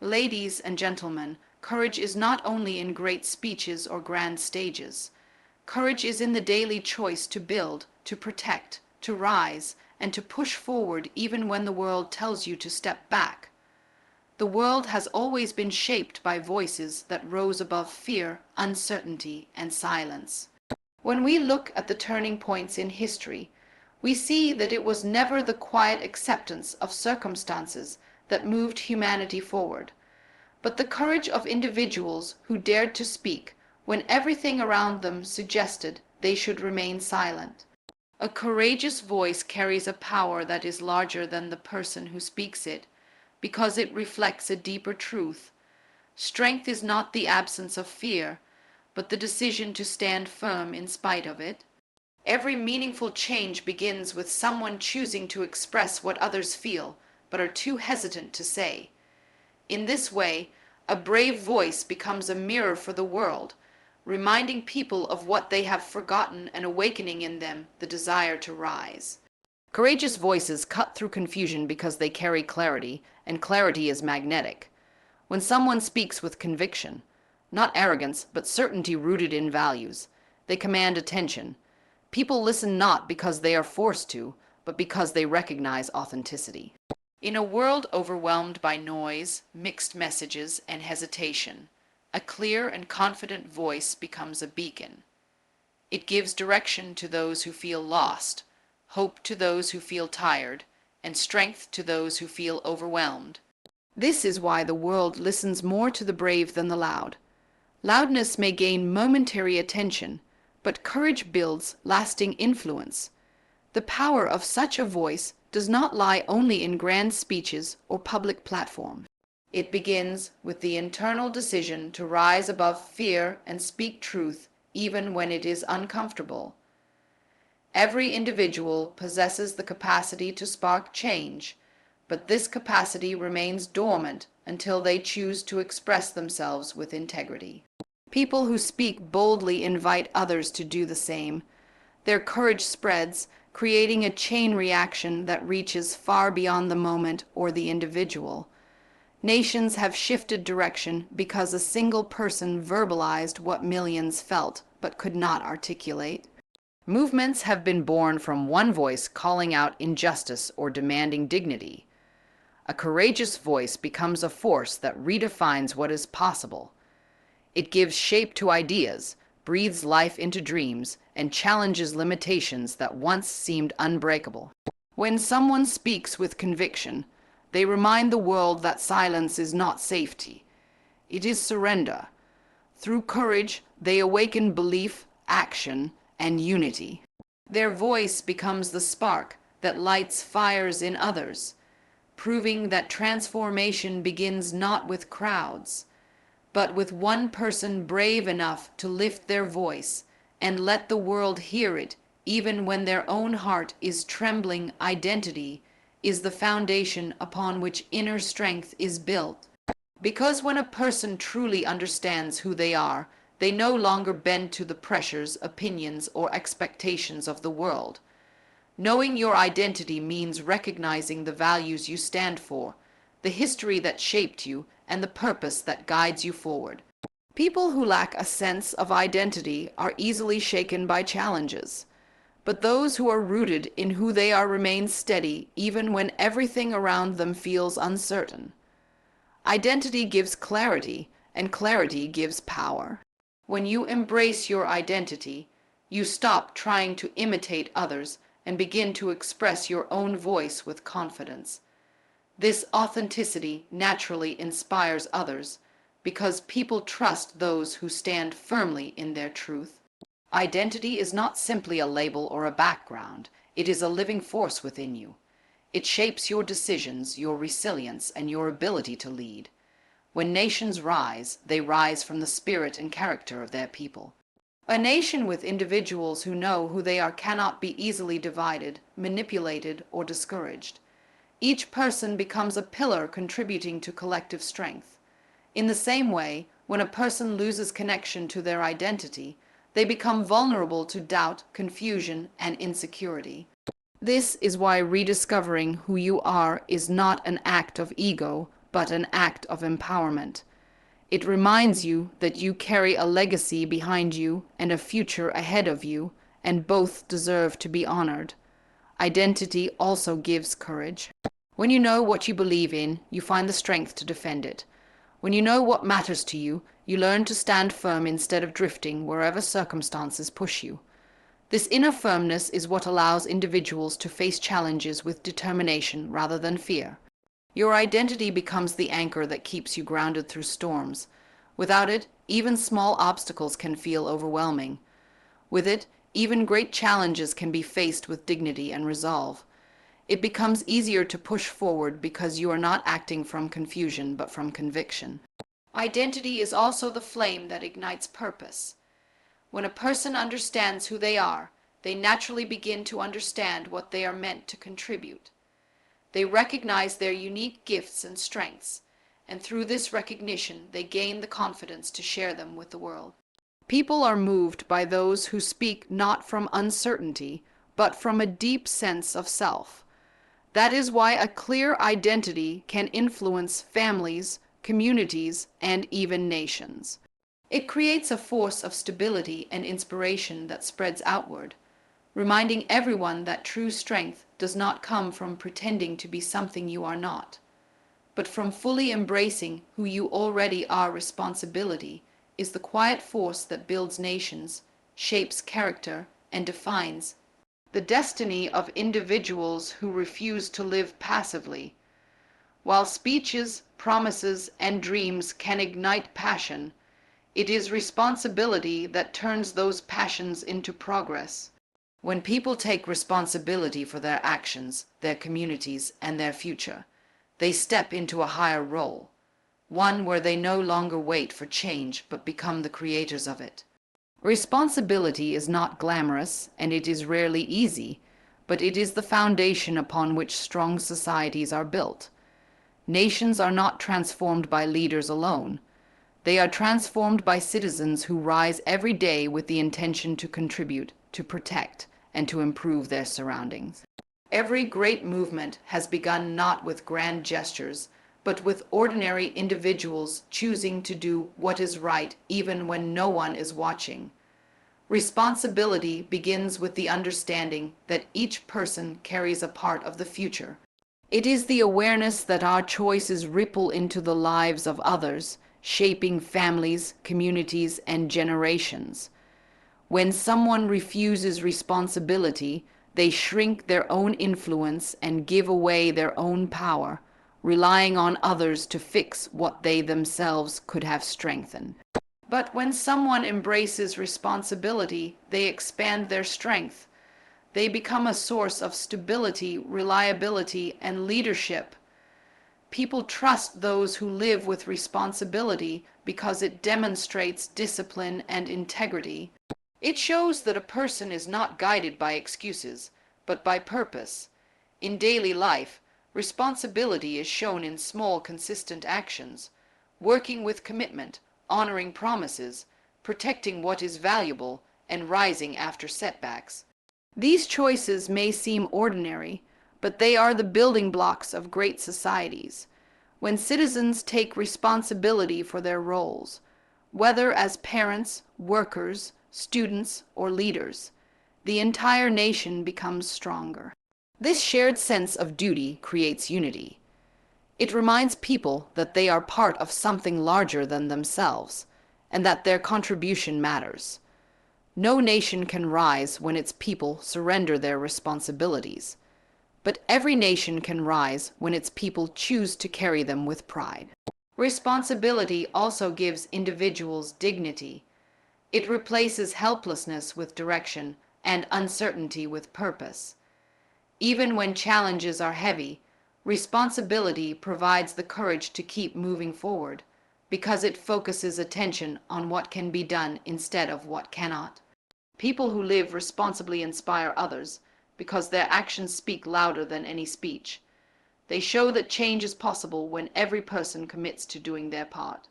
Ladies and gentlemen, courage is not only in great speeches or grand stages. Courage is in the daily choice to build, to protect, to rise, and to push forward even when the world tells you to step back. The world has always been shaped by voices that rose above fear, uncertainty, and silence. When we look at the turning points in history, we see that it was never the quiet acceptance of circumstances that moved humanity forward, but the courage of individuals who dared to speak when everything around them suggested they should remain silent. A courageous voice carries a power that is larger than the person who speaks it, because it reflects a deeper truth. Strength is not the absence of fear, but the decision to stand firm in spite of it. Every meaningful change begins with someone choosing to express what others feel, but are too hesitant to say. In this way, a brave voice becomes a mirror for the world, reminding people of what they have forgotten and awakening in them the desire to rise. Courageous voices cut through confusion because they carry clarity, and clarity is magnetic. When someone speaks with conviction, not arrogance, but certainty rooted in values, they command attention. People listen not because they are forced to, but because they recognize authenticity. In a world overwhelmed by noise, mixed messages, and hesitation, a clear and confident voice becomes a beacon. It gives direction to those who feel lost, hope to those who feel tired, and strength to those who feel overwhelmed. This is why the world listens more to the brave than the loud. Loudness may gain momentary attention, but courage builds lasting influence. The power of such a voice does not lie only in grand speeches or public platforms. It begins with the internal decision to rise above fear and speak truth even when it is uncomfortable. Every individual possesses the capacity to spark change, but this capacity remains dormant until they choose to express themselves with integrity. People who speak boldly invite others to do the same. Their courage spreads, creating a chain reaction that reaches far beyond the moment or the individual. Nations have shifted direction because a single person verbalized what millions felt but could not articulate. Movements have been born from one voice calling out injustice or demanding dignity. A courageous voice becomes a force that redefines what is possible. It gives shape to ideas, breathes life into dreams, and challenges limitations that once seemed unbreakable. When someone speaks with conviction, they remind the world that silence is not safety. It is surrender. Through courage, they awaken belief, action, and unity. Their voice becomes the spark that lights fires in others, proving that transformation begins not with crowds, but with one person brave enough to lift their voice and let the world hear it, even when their own heart is trembling. Identity is the foundation upon which inner strength is built. Because when a person truly understands who they are, they no longer bend to the pressures, opinions, or expectations of the world. Knowing your identity means recognizing the values you stand for, the history that shaped you, and the purpose that guides you forward. People who lack a sense of identity are easily shaken by challenges, but those who are rooted in who they are remain steady even when everything around them feels uncertain. Identity gives clarity, and clarity gives power. When you embrace your identity, you stop trying to imitate others and begin to express your own voice with confidence. This authenticity naturally inspires others because people trust those who stand firmly in their truth. Identity is not simply a label or a background. It is a living force within you. It shapes your decisions, your resilience, and your ability to lead. When nations rise, they rise from the spirit and character of their people. A nation with individuals who know who they are cannot be easily divided, manipulated, or discouraged. Each person becomes a pillar contributing to collective strength. In the same way, when a person loses connection to their identity, they become vulnerable to doubt, confusion, and insecurity. This is why rediscovering who you are is not an act of ego, but an act of empowerment. It reminds you that you carry a legacy behind you and a future ahead of you, and both deserve to be honored. Identity also gives courage. When you know what you believe in, you find the strength to defend it. When you know what matters to you, you learn to stand firm instead of drifting wherever circumstances push you. This inner firmness is what allows individuals to face challenges with determination rather than fear. Your identity becomes the anchor that keeps you grounded through storms. Without it, even small obstacles can feel overwhelming. With it, even great challenges can be faced with dignity and resolve. It becomes easier to push forward because you are not acting from confusion but from conviction. Identity is also the flame that ignites purpose. When a person understands who they are, they naturally begin to understand what they are meant to contribute. They recognize their unique gifts and strengths, and through this recognition, they gain the confidence to share them with the world. People are moved by those who speak not from uncertainty, but from a deep sense of self. That is why a clear identity can influence families, communities, and even nations. It creates a force of stability and inspiration that spreads outward, reminding everyone that true strength does not come from pretending to be something you are not, but from fully embracing who you already are. Responsibility is the quiet force that builds nations, shapes character, and defines the destiny of individuals who refuse to live passively. While speeches, promises, and dreams can ignite passion, it is responsibility that turns those passions into progress. When people take responsibility for their actions, their communities, and their future, they step into a higher role, one where they no longer wait for change but become the creators of it. Responsibility is not glamorous, and it is rarely easy, but it is the foundation upon which strong societies are built. Nations are not transformed by leaders alone. They are transformed by citizens who rise every day with the intention to contribute, to protect, and to improve their surroundings. Every great movement has begun not with grand gestures, but with ordinary individuals choosing to do what is right even when no one is watching. Responsibility begins with the understanding that each person carries a part of the future. It is the awareness that our choices ripple into the lives of others, shaping families, communities, and generations. When someone refuses responsibility, they shrink their own influence and give away their own power, relying on others to fix what they themselves could have strengthened. But when someone embraces responsibility, they expand their strength. They become a source of stability, reliability, and leadership. People trust those who live with responsibility because it demonstrates discipline and integrity. It shows that a person is not guided by excuses, but by purpose. In daily life, responsibility is shown in small, consistent actions, working with commitment, honoring promises, protecting what is valuable, and rising after setbacks. These choices may seem ordinary, but they are the building blocks of great societies. When citizens take responsibility for their roles, whether as parents, workers, students, or leaders, the entire nation becomes stronger. This shared sense of duty creates unity. It reminds people that they are part of something larger than themselves, and that their contribution matters. No nation can rise when its people surrender their responsibilities, but every nation can rise when its people choose to carry them with pride. Responsibility also gives individuals dignity. It replaces helplessness with direction and uncertainty with purpose. Even when challenges are heavy, responsibility provides the courage to keep moving forward, because it focuses attention on what can be done instead of what cannot. People who live responsibly inspire others because their actions speak louder than any speech. They show that change is possible when every person commits to doing their part.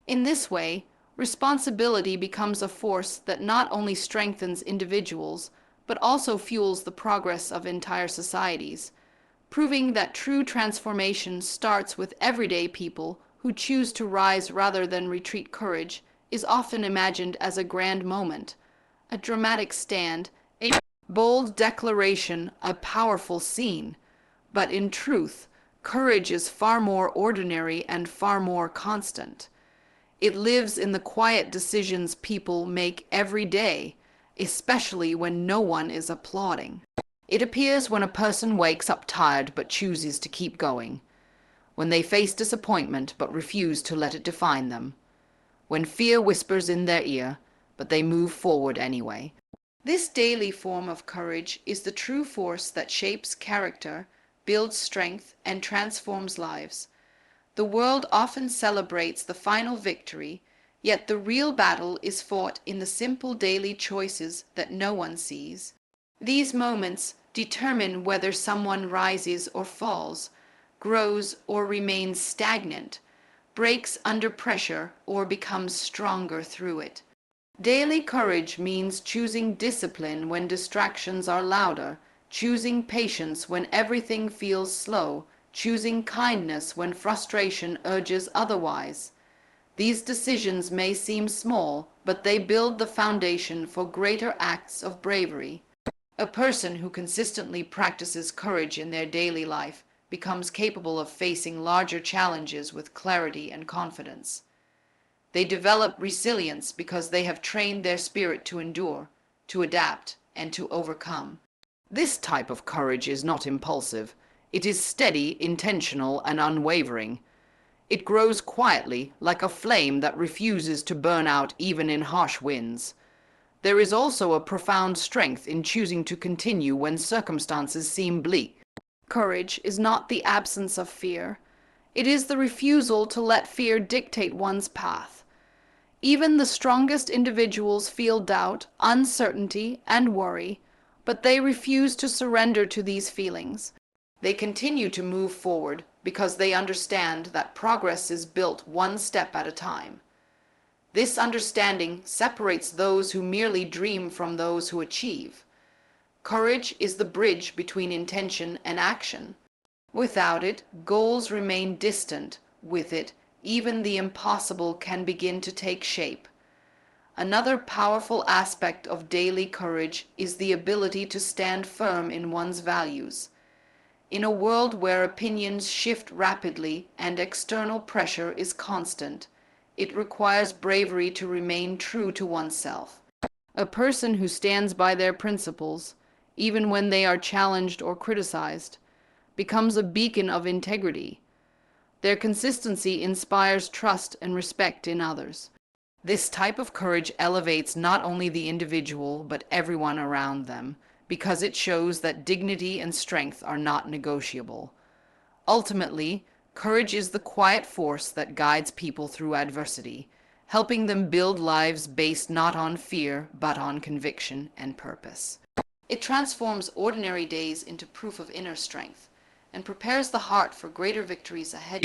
In this way, responsibility becomes a force that not only strengthens individuals, but also fuels the progress of entire societies. proving that true transformation starts with everyday people who choose to rise rather than retreat. Courage is often imagined as a grand moment, a dramatic stand, a bold declaration, a powerful scene. But in truth, courage is far more ordinary and far more constant. It lives in the quiet decisions people make every day, especially when no one is applauding. It appears when a person wakes up tired but chooses to keep going, when they face disappointment but refuse to let it define them, when fear whispers in their ear but they move forward anyway. This daily form of courage is the true force that shapes character, builds strength, and transforms lives. The world often celebrates the final victory, yet the real battle is fought in the simple daily choices that no one sees. These moments determine whether someone rises or falls, grows or remains stagnant, breaks under pressure or becomes stronger through it. Daily courage means choosing discipline when distractions are louder, choosing patience when everything feels slow, choosing kindness when frustration urges otherwise. These decisions may seem small, but they build the foundation for greater acts of bravery. A person who consistently practices courage in their daily life becomes capable of facing larger challenges with clarity and confidence. They develop resilience because they have trained their spirit to endure, to adapt, and to overcome. This type of courage is not impulsive. It is steady, intentional, and unwavering. It grows quietly, like a flame that refuses to burn out even in harsh winds. There is also a profound strength in choosing to continue when circumstances seem bleak. Courage is not the absence of fear. It is the refusal to let fear dictate one's path. Even the strongest individuals feel doubt, uncertainty, and worry, but they refuse to surrender to these feelings. They continue to move forward because they understand that progress is built one step at a time. This understanding separates those who merely dream from those who achieve. Courage is the bridge between intention and action. Without it, goals remain distant. With it, even the impossible can begin to take shape. Another powerful aspect of daily courage is the ability to stand firm in one's values. In a world where opinions shift rapidly and external pressure is constant, it requires bravery to remain true to oneself. A person who stands by their principles, even when they are challenged or criticized, becomes a beacon of integrity. Their consistency inspires trust and respect in others. This type of courage elevates not only the individual but everyone around them, because it shows that dignity and strength are not negotiable. Ultimately, courage is the quiet force that guides people through adversity, helping them build lives based not on fear but on conviction and purpose. It transforms ordinary days into proof of inner strength and prepares the heart for greater victories ahead.